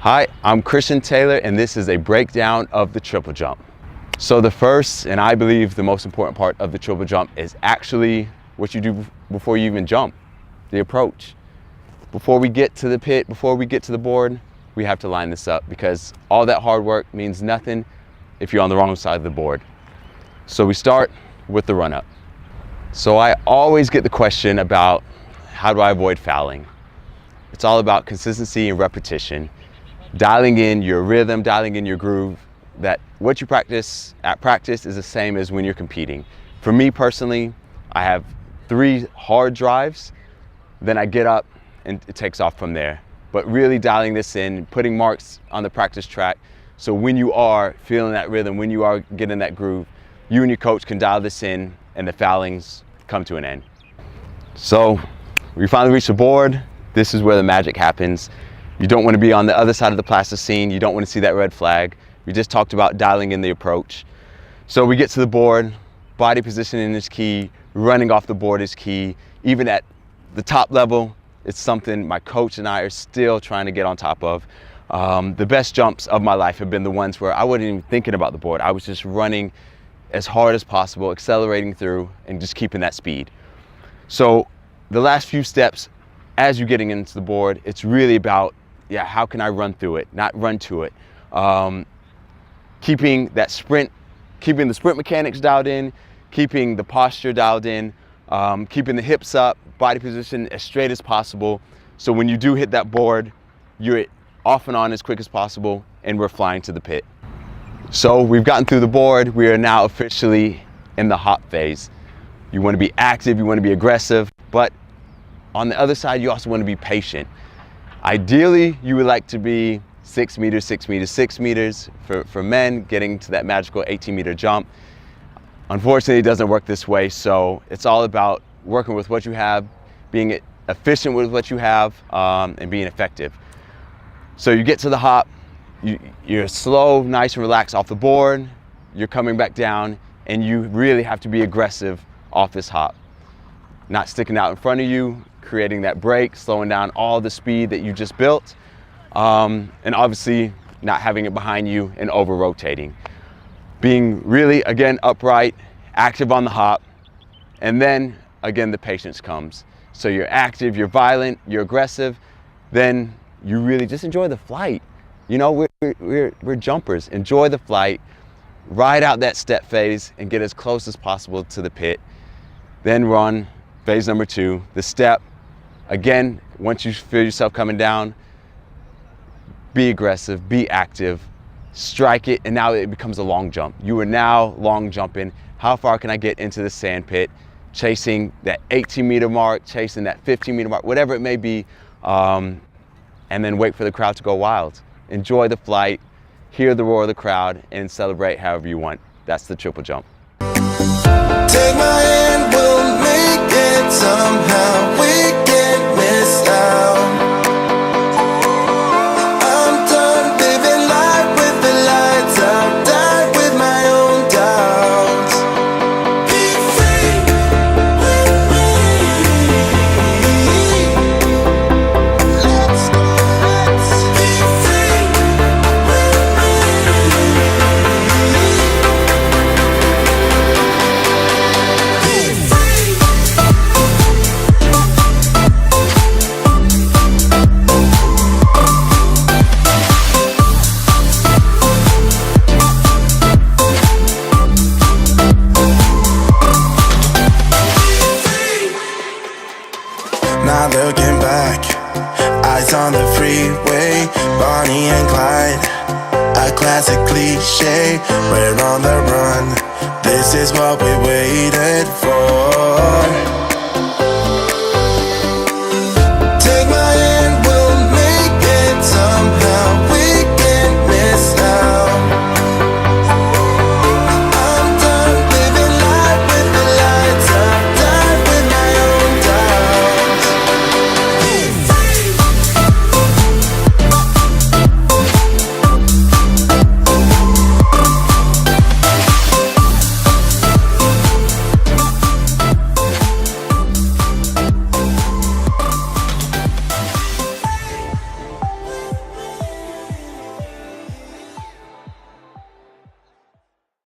Hi, I'm Christian Taylor, and this is a breakdown of the triple jump. So the first, and I believe the most important part of the triple jump, is actually what you do before you even jump, the approach. Before we get to the pit, before we get to the board, we have to line this up, because all that hard work means nothing if you're on the wrong side of the board. So we start with the run up. So I always get the question about how do I avoid fouling? It's all about consistency and repetition. Dialing in your rhythm, dialing in your groove, that what you practice at practice is the same as when you're competing. For me personally, I have 3 hard drives, then I get up and it takes off from there. But really dialing this in, putting marks on the practice track, so when you are feeling that rhythm, when you are getting that groove, you and your coach can dial this in and the foulings come to an end. So we finally reach the board. This is where the magic happens. You don't want to be on the other side of the plasticine. You don't want to see that red flag. We just talked about dialing in the approach. So we get to the board, body positioning is key, running off the board is key. Even at the top level, it's something my coach and I are still trying to get on top of. The best jumps of my life have been the ones where I wasn't even thinking about the board. I was just running as hard as possible, accelerating through and just keeping that speed. So the last few steps, as you're getting into the board, it's really about, how can I run through it, not run to it. Keeping that sprint, keeping the sprint mechanics dialed in, keeping the posture dialed in, keeping the hips up, body position as straight as possible. So when you do hit that board, you're off and on as quick as possible, and we're flying to the pit. So we've gotten through the board. We are now officially in the hop phase. You want to be active, you want to be aggressive, but on the other side, you also want to be patient. Ideally, you would like to be 6 meters, 6 meters, 6 meters for men, getting to that magical 18-meter jump. Unfortunately, it doesn't work this way, so it's all about working with what you have, being efficient with what you have, and being effective. So you get to the hop, you're slow, nice and relaxed off the board, you're coming back down, and you really have to be aggressive off this hop. Not sticking out in front of you, creating that break, slowing down all the speed that you just built, and obviously not having it behind you and over rotating. Being really, again, upright, active on the hop, and then again the patience comes. So you're active, you're violent, you're aggressive, then you really just enjoy the flight. You know, we're jumpers. Enjoy the flight, ride out that step phase and get as close as possible to the pit. Then run phase number 2, the step. Again, once you feel yourself coming down, be aggressive, be active, strike it, and now it becomes a long jump. You are now long jumping. How far can I get into the sand pit? Chasing that 18-meter mark, chasing that 15-meter mark, whatever it may be, and then wait for the crowd to go wild. Enjoy the flight, hear the roar of the crowd, and celebrate however you want. That's the triple jump. Take my hand, we'll make it somehow. We can't miss out. I'm done living life with the lights out. Die with my own doubts. Be free with me. Let's be free with me. Not looking back, eyes on the freeway, Bonnie and Clyde, a classic cliche. We're on the run, this is what we waited for.